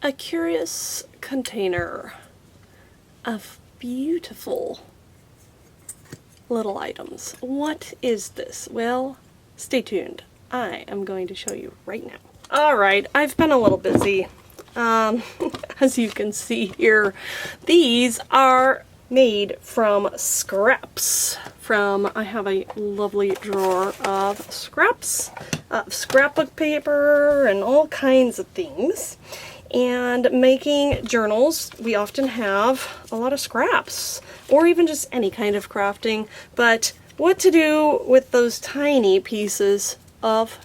a curious container of beautiful little items. What is this? Well, stay tuned. I am going to show you right now. Alright, I've been a little busy. As you can see here, these are made from scraps. I have a lovely drawer of scraps, scrapbook paper, and all kinds of things. And making journals, we often have a lot of scraps, or even just any kind of crafting. But what to do with those tiny pieces of,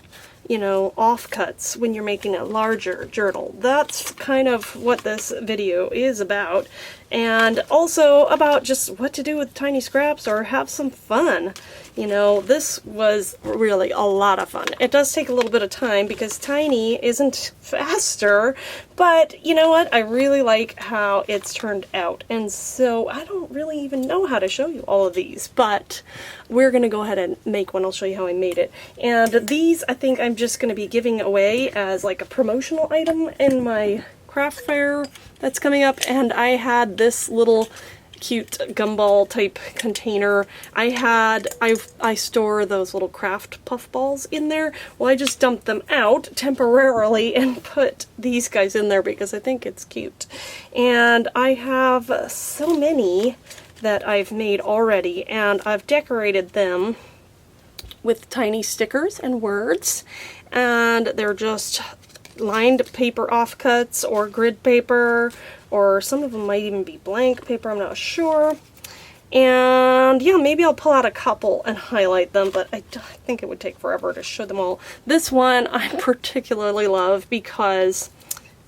you know, offcuts when you're making a larger journal? That's kind of what this video is about. And also about just what to do with tiny scraps or have some fun. You know, this was really a lot of fun. It does take a little bit of time because tiny isn't faster, but you know what? I really like how it's turned out. And so I don't really even know how to show you all of these, but we're going to go ahead and make one. I'll show you how I made it. And these I think I'm just going to be giving away as like a promotional item in my craft fair that's coming up. And I had this little cute gumball type container. I store those little craft puff balls in there. Well, I just dumped them out temporarily and put these guys in there because I think it's cute. And I have so many that I've made already, and I've decorated them with tiny stickers and words, and they're just lined paper offcuts or grid paper, or some of them might even be blank paper, I'm not sure. And yeah, maybe I'll pull out a couple and highlight them, but I think it would take forever to show them all. This one I particularly love because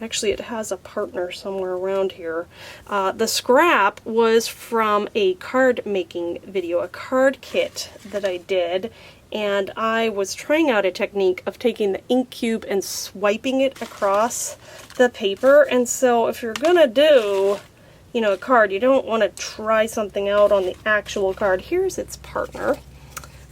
actually it has a partner somewhere around here. The scrap was from a card making video, a card kit that I did. And I was trying out a technique of taking the ink cube and swiping it across the paper. And so if you're gonna do, you know, a card, you don't want to try something out on the actual card. Here's its partner.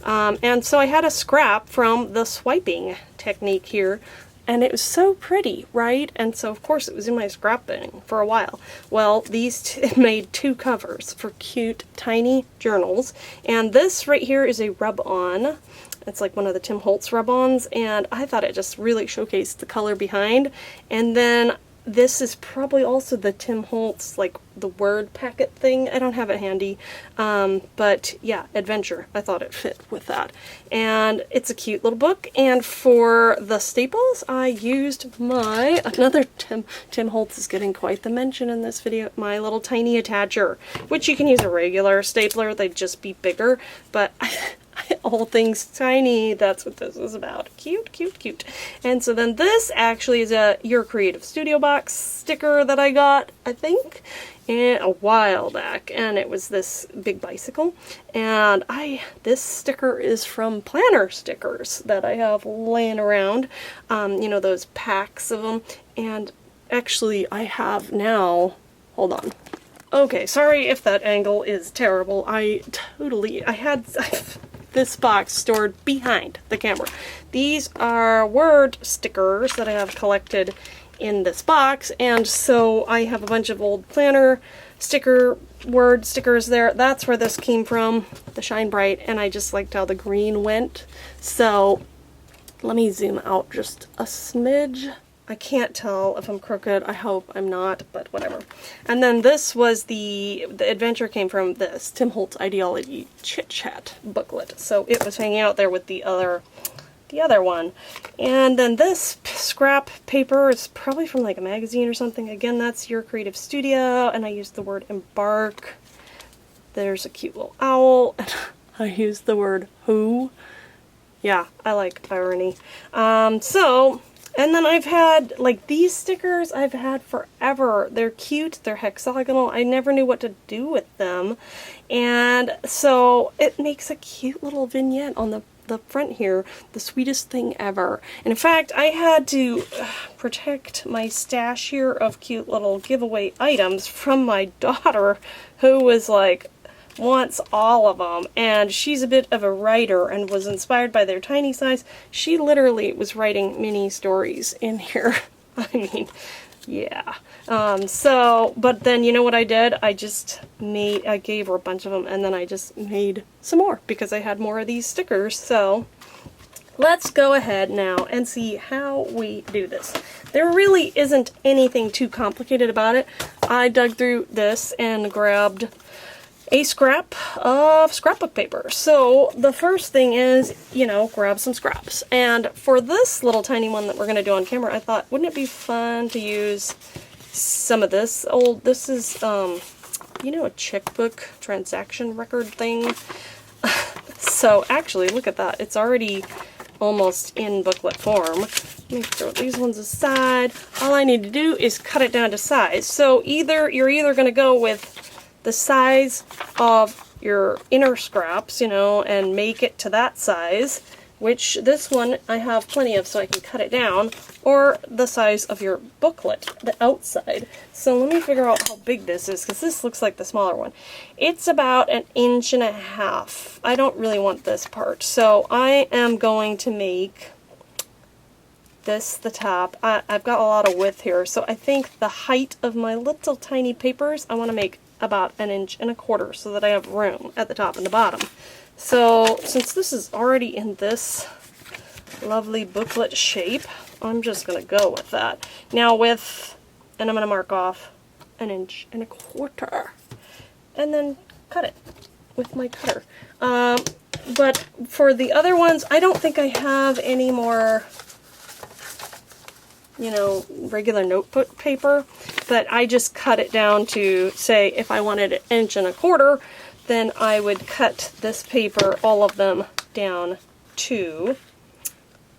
And so I had a scrap from the swiping technique here. And it was so pretty, right? And so, of course, it was in my scrap bin for a while. Well, these made two covers for cute, tiny journals. And this right here is a rub-on. It's like one of the Tim Holtz rub-ons. And I thought it just really showcased the color behind. And then this is probably also the Tim Holtz, like, the word packet thing. I don't have it handy. But yeah, adventure. I thought it fit with that. And it's a cute little book. And for the staples, I used another Tim Holtz is getting quite the mention in this video, my little tiny attacher, which you can use a regular stapler. They'd just be bigger. But all things tiny, that's what this is about. Cute, cute, cute. And so then this actually is a Your Creative Studio box sticker that I got, I think, a while back, and it was this big bicycle. And this sticker is from planner stickers that I have laying around, you know, those packs of them. And actually I have now, hold on. Okay, sorry if that angle is terrible. I had this box stored behind the camera. These are word stickers that I have collected in this box, and so I have a bunch of old planner word stickers there. That's where this came from, the Shine Bright, and I just liked how the green went. So let me zoom out just a smidge. I can't tell if I'm crooked. I hope I'm not, but whatever. And then this was the adventure came from this Tim Holtz Ideology Chit Chat booklet. So it was hanging out there with the other one. And then this scrap paper is probably from like a magazine or something. Again, that's Your Creative Studio, and I used the word embark. There's a cute little owl, and I used the word who. Yeah, I like irony. And then I've had, like, these stickers I've had forever. They're cute, they're hexagonal. I never knew what to do with them. And so it makes a cute little vignette on the front here, the sweetest thing ever. And in fact, I had to protect my stash here of cute little giveaway items from my daughter, who was like, wants all of them, and she's a bit of a writer and was inspired by their tiny size. She literally was writing mini stories in here. I mean, Yeah. But then you know what I did? I gave her a bunch of them, and then I just made some more because I had more of these stickers. So let's go ahead now and see how we do this. There really isn't anything too complicated about it. I dug through this and grabbed a scrap of scrapbook paper. So the first thing is, you know, grab some scraps. And for this little tiny one that we're going to do on camera, I thought, wouldn't it be fun to use some of this this is, you know, a checkbook transaction record thing. So actually, look at that. It's already almost in booklet form. Let me throw these ones aside. All I need to do is cut it down to size. So you're either going to go with the size of your inner scraps, you know, and make it to that size, which this one I have plenty of so I can cut it down, or the size of your booklet, the outside. So let me figure out how big this is, because this looks like the smaller one. It's about 1.5 inches. I don't really want this part, so I am going to make this the top. I've got a lot of width here, so I think the height of my little tiny papers, I want to make about 1.25 inches so that I have room at the top and the bottom. So since this is already in this lovely booklet shape, I'm just going to go with that. Now and I'm going to mark off 1.25 inches and then cut it with my cutter. But for the other ones, I don't think I have any more, you know, regular notebook paper, but I just cut it down to, say, if I wanted 1.25 inches, then I would cut this paper, all of them, down to,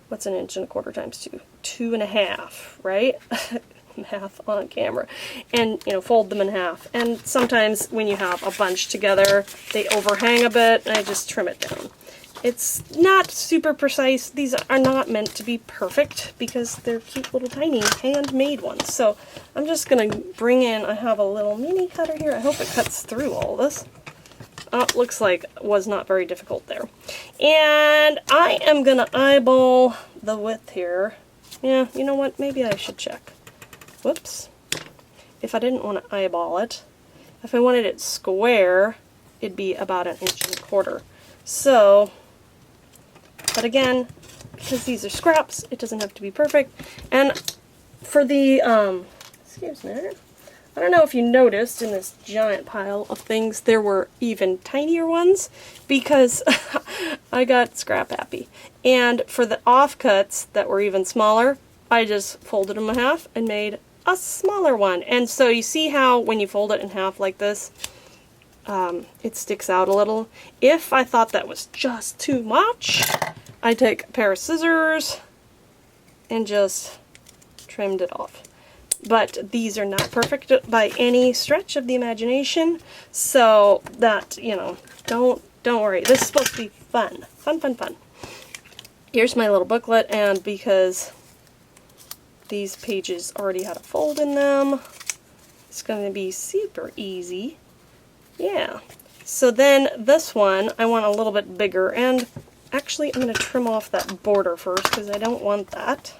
what's 1.25 inches times 2? 2.5, right? Math on camera. And, you know, fold them in half. And sometimes when you have a bunch together, they overhang a bit, and I just trim it down. It's not super precise. These are not meant to be perfect because they're cute little tiny handmade ones. So I'm just going to bring in, I have a little mini cutter here. I hope it cuts through all this. Looks like it was not very difficult there. And I am going to eyeball the width here. Yeah, you know what? Maybe I should check. Whoops. If I didn't want to eyeball it, if I wanted it square, it'd be about 1.25 inches. So, but again, because these are scraps, it doesn't have to be perfect. And for the, excuse me, I don't know if you noticed in this giant pile of things, there were even tinier ones because I got scrap happy. And for the offcuts that were even smaller, I just folded them in half and made a smaller one. And so you see how when you fold it in half like this, it sticks out a little. If I thought that was just too much, I take a pair of scissors and just trimmed it off. But these are not perfect by any stretch of the imagination, so that, you know, don't worry. This is supposed to be fun. Fun, fun, fun. Here's my little booklet, and because these pages already had a fold in them, it's going to be super easy. Yeah. So then this one, I want a little bit bigger, and actually I'm going to trim off that border first because I don't want that.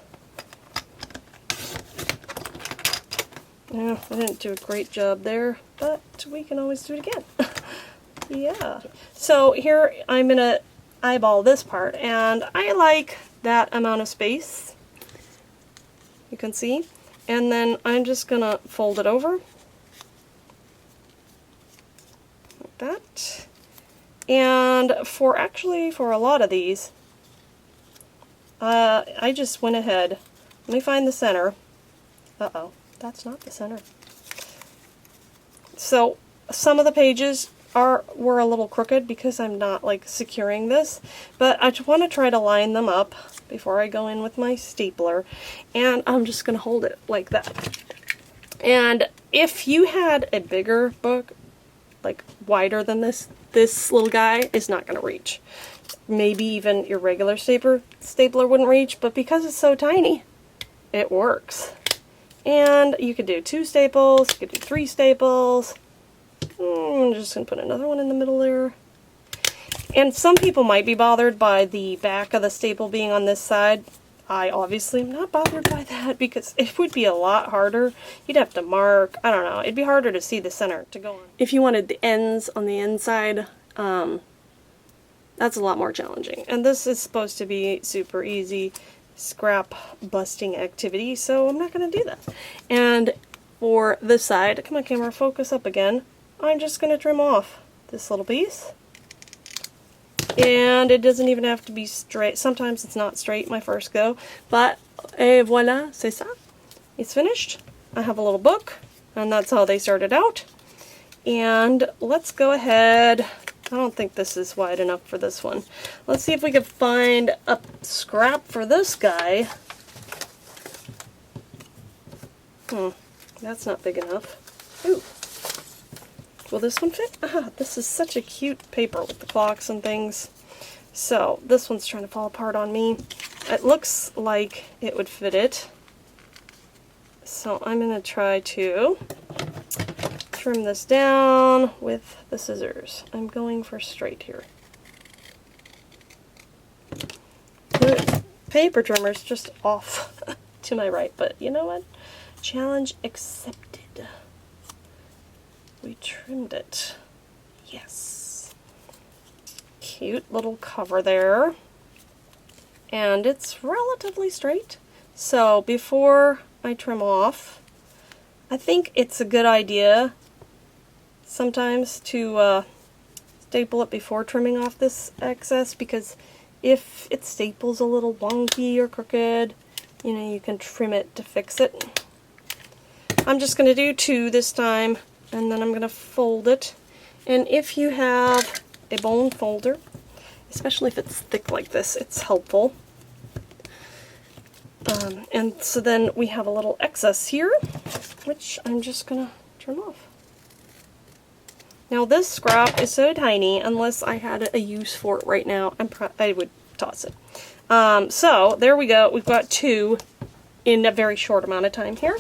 Yeah, I didn't do a great job there, but we can always do it again. Yeah. So here I'm going to eyeball this part, and I like that amount of space. You can see. And then I'm just going to fold it over. Like that. And for a lot of these, I just went ahead. Let me find the center. Uh-oh. That's not the center. So some of the pages were a little crooked because I'm not like securing this, but I just want to try to line them up before I go in with my stapler, and I'm just going to hold it like that. And if you had a bigger book, like wider than this little guy is not going to reach. Maybe even your regular stapler wouldn't reach, but because it's so tiny, it works. And you could do 2 staples, you could do 3 staples. I'm just going to put another one in the middle there. And some people might be bothered by the back of the staple being on this side. I obviously am not bothered by that because it would be a lot harder. You'd have to mark, I don't know, it'd be harder to see the center to go on. If you wanted the ends on the inside, that's a lot more challenging. And this is supposed to be super easy scrap busting activity, so I'm not going to do that. And for this side, come on camera, focus up again. I'm just going to trim off this little piece. And it doesn't even have to be straight. Sometimes it's not straight my first go. But, et voilà, c'est ça. It's finished. I have a little book, and that's how they started out. And let's go ahead. I don't think this is wide enough for this one. Let's see if we can find a scrap for this guy. That's not big enough. Ooh. Will this one fit? This is such a cute paper with the clocks and things. So, this one's trying to fall apart on me. It looks like it would fit it. So, I'm going to try to trim this down with the scissors. I'm going for straight here. The paper trimmer's just off to my right, but you know what? Challenge accepted. We trimmed it. Yes. Cute little cover there. And it's relatively straight. So before I trim off, I think it's a good idea sometimes to staple it before trimming off this excess, because if it staples a little wonky or crooked, you know, you can trim it to fix it. I'm just going to do 2 this time. And then I'm going to fold it. And if you have a bone folder, especially if it's thick like this, it's helpful. And so then we have a little excess here, which I'm just going to trim off. Now this scrap is so tiny, unless I had a use for it right now, I would toss it. So there we go. We've got 2 in a very short amount of time here.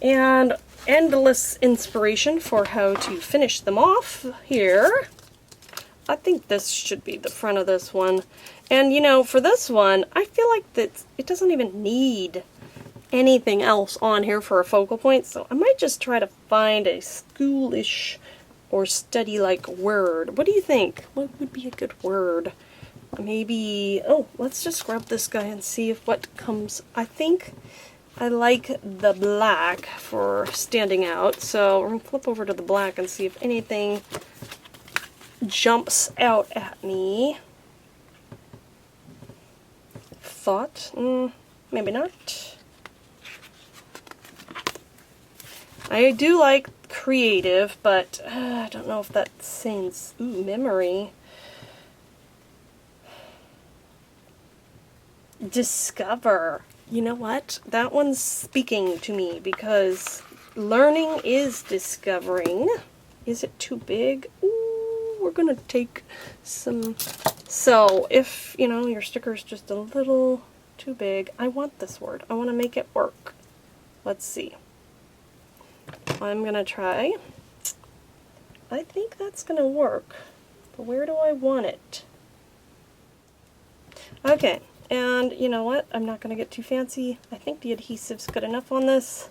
And endless inspiration for how to finish them off here. I think this should be the front of this one. And you know, for this one, I feel like that it doesn't even need anything else on here for a focal point, so I might just try to find a schoolish or study-like word. What do you think? What would be a good word? Maybe, oh, let's just grab this guy and see if what comes. I think I like the black for standing out, so we're going to flip over to the black and see if anything jumps out at me. Thought? Maybe not. I do like creative, but I don't know if that says memory. Discover. You know what? That one's speaking to me because learning is discovering. Is it too big? Ooh, we're gonna take some. So if, you know, your sticker's just a little too big, I want this word. I want to make it work. Let's see. I'm gonna try. I think that's gonna work. But where do I want it? Okay. And you know what? I'm not going to get too fancy. I think the adhesive's good enough on this.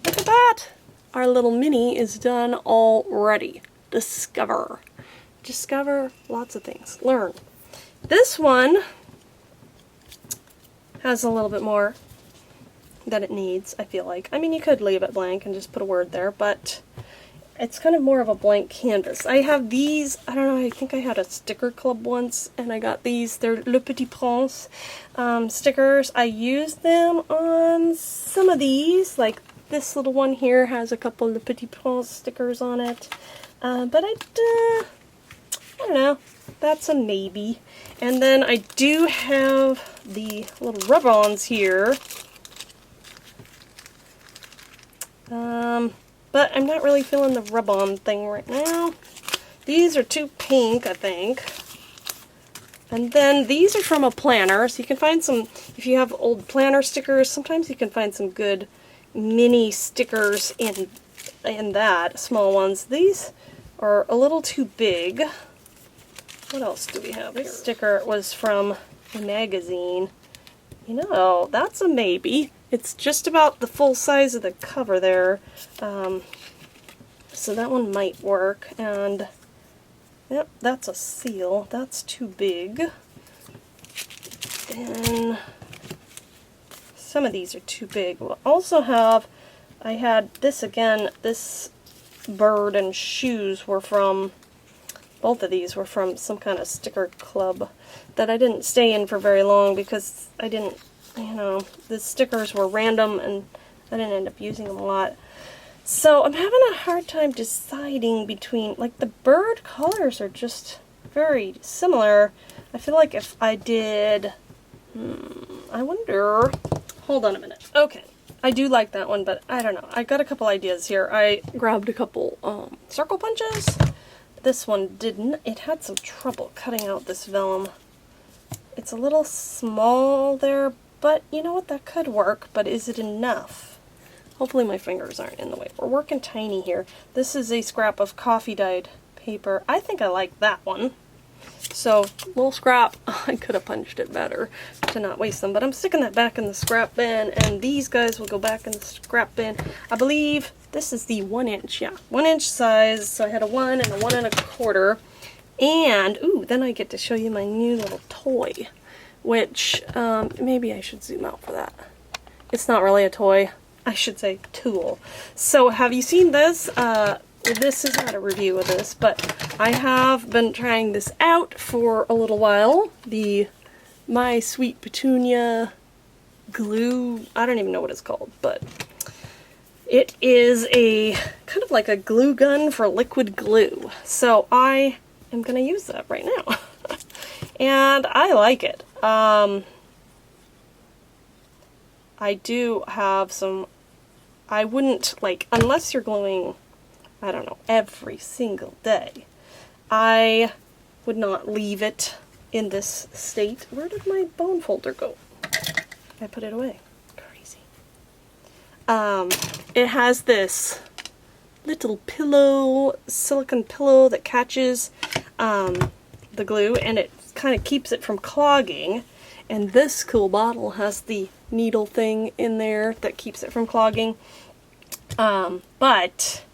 Look at that! Our little mini is done already. Discover. Discover lots of things. Learn. This one has a little bit more that it needs, I feel like. I mean, you could leave it blank and just put a word there, but it's kind of more of a blank canvas. I have these, I don't know, I think I had a sticker club once, and I got these. They're Le Petit Prince stickers. I used them on some of these, like this little one here has a couple Le Petit Prince stickers on it. But I don't know, that's a maybe. And then I do have the little rub-ons here. But I'm not really feeling the rub-on thing right now. These are too pink, I think. And then these are from a planner, so you can find some, if you have old planner stickers, sometimes you can find some good mini stickers in that, small ones. These are a little too big. What else do we have here? This sticker was from a magazine. You know, that's a maybe. It's just about the full size of the cover there. So that one might work. And, yep, that's a seal. That's too big. And some of these are too big. We'll also have, I had this again, this bird and shoes were from, both of these were from some kind of sticker club that I didn't stay in for very long because I didn't, you know, the stickers were random and I didn't end up using them a lot. So I'm having a hard time deciding between, like, the bird colors are just very similar. I feel like if I did, I wonder, hold on a minute. Okay, I do like that one, but I don't know. I got a couple ideas here. I grabbed a couple circle punches. This one didn't. It had some trouble cutting out this vellum. It's a little small there, but you know what? That could work, but is it enough? Hopefully my fingers aren't in the way. We're working tiny here. This is a scrap of coffee dyed paper. I think I like that one. So, little scrap. I could have punched it better to not waste them, but I'm sticking that back in the scrap bin, and these guys will go back in the scrap bin. I believe this is the 1 inch, yeah, 1 inch size. So I had a 1 and a 1 1/4. And, ooh, then I get to show you my new little toy, which, maybe I should zoom out for that. It's not really a toy. I should say tool. So have you seen this? This is not a review of this, but I have been trying this out for a little while. The My Sweet Petunia glue, I don't even know what it's called, but it is a kind of like a glue gun for liquid glue. So I am going to use that right now. And I like it. I do have some, I wouldn't, like, unless you're gluing, I don't know, every single day, I would not leave it in this state. Where did my bone folder go? I put it away. Crazy. It has this little pillow, silicone pillow that catches the glue, and it kind of keeps it from clogging. And this cool bottle has the needle thing in there that keeps it from clogging. But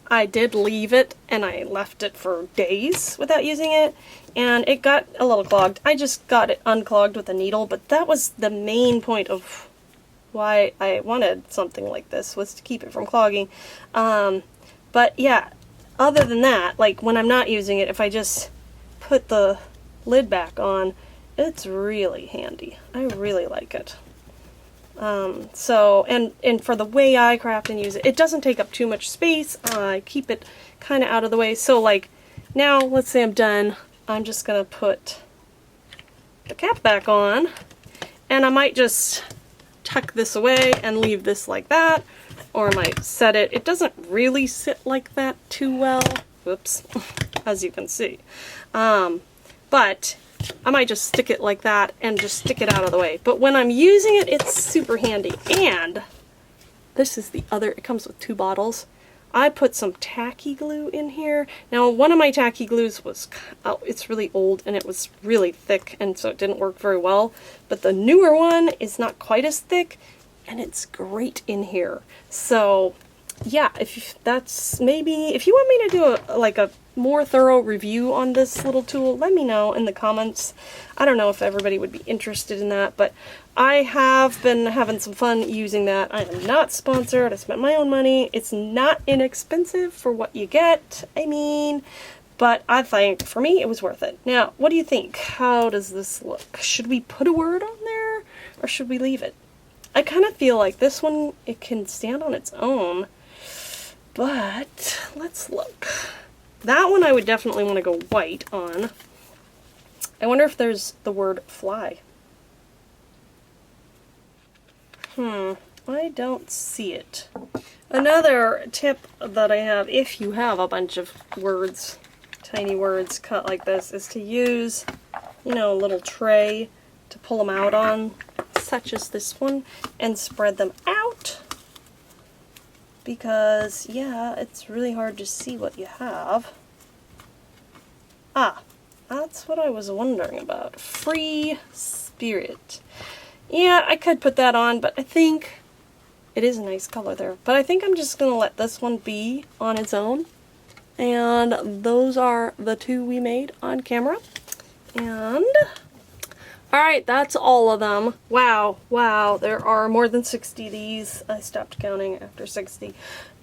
I did leave it, and I left it for days without using it, and it got a little clogged. I just got it unclogged with a needle, but that was the main point of why I wanted something like this, was to keep it from clogging. But yeah, other than that, like when I'm not using it, if I just put the lid back on, it's really handy. I really like it. So, and for the way I craft and use it, it doesn't take up too much space. I keep it kind of out of the way. So like, now, let's say I'm done, I'm just going to put the cap back on, and I might just tuck this away and leave this like that, or I might set it. It doesn't really sit like that too well. Whoops, as you can see. But I might just stick it like that and just stick it out of the way. But when I'm using it, it's super handy. And this is the other, it comes with 2 bottles. I put some tacky glue in here. Now, one of my tacky glues was, it's really old and it was really thick, and so it didn't work very well. But the newer one is not quite as thick, and it's great in here. So yeah, if that's, maybe if you want me to do a more thorough review on this little tool, let me know in the comments. I don't know if everybody would be interested in that, but I have been having some fun using that. I am not sponsored. I spent my own money. It's not inexpensive for what you get, I mean, but I think for me it was worth it. Now, what do you think? How does this look? Should we put a word on there, or should we leave it? I kind of feel like this one, it can stand on its own, but let's look. That one I would definitely want to go white on. I wonder if there's the word fly. I don't see it. Another tip that I have, if you have a bunch of words, tiny words cut like this, is to use, you know, a little tray to pull them out on, such as this one, and spread them out. Because, yeah, it's really hard to see what you have. Ah, that's what I was wondering about. Free spirit. Yeah, I could put that on, but I think it is a nice color there. But I think I'm just going to let this one be on its own. And those are the two we made on camera. And alright, that's all of them. Wow, wow, there are more than 60 of these. I stopped counting after 60.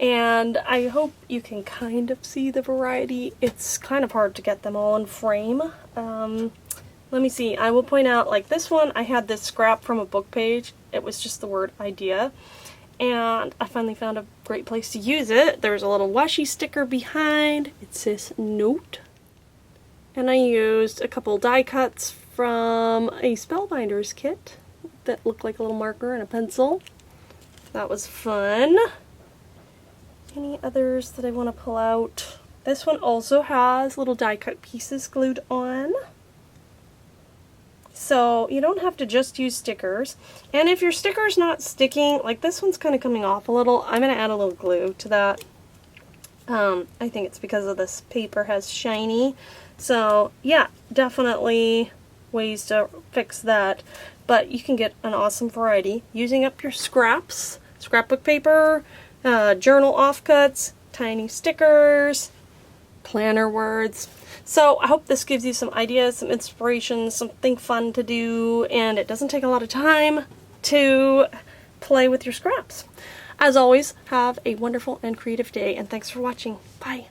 And I hope you can kind of see the variety. It's kind of hard to get them all in frame. Let me see, I will point out, like this one, I had this scrap from a book page. It was just the word idea. And I finally found a great place to use it. There's a little washi sticker behind. It says note. And I used a couple die cuts from a Spellbinders kit that looked like a little marker and a pencil. That was fun. Any others that I want to pull out? This one also has little die cut pieces glued on. So you don't have to just use stickers. And if your sticker's not sticking, like this one's kind of coming off a little, I'm going to add a little glue to that. I think it's because of this paper has shiny. So yeah, definitely ways to fix that. But you can get an awesome variety using up your scraps, scrapbook paper, journal offcuts, tiny stickers, planner words. So I hope this gives you some ideas, some inspiration, something fun to do, and it doesn't take a lot of time to play with your scraps. As always, have a wonderful and creative day, and thanks for watching. Bye.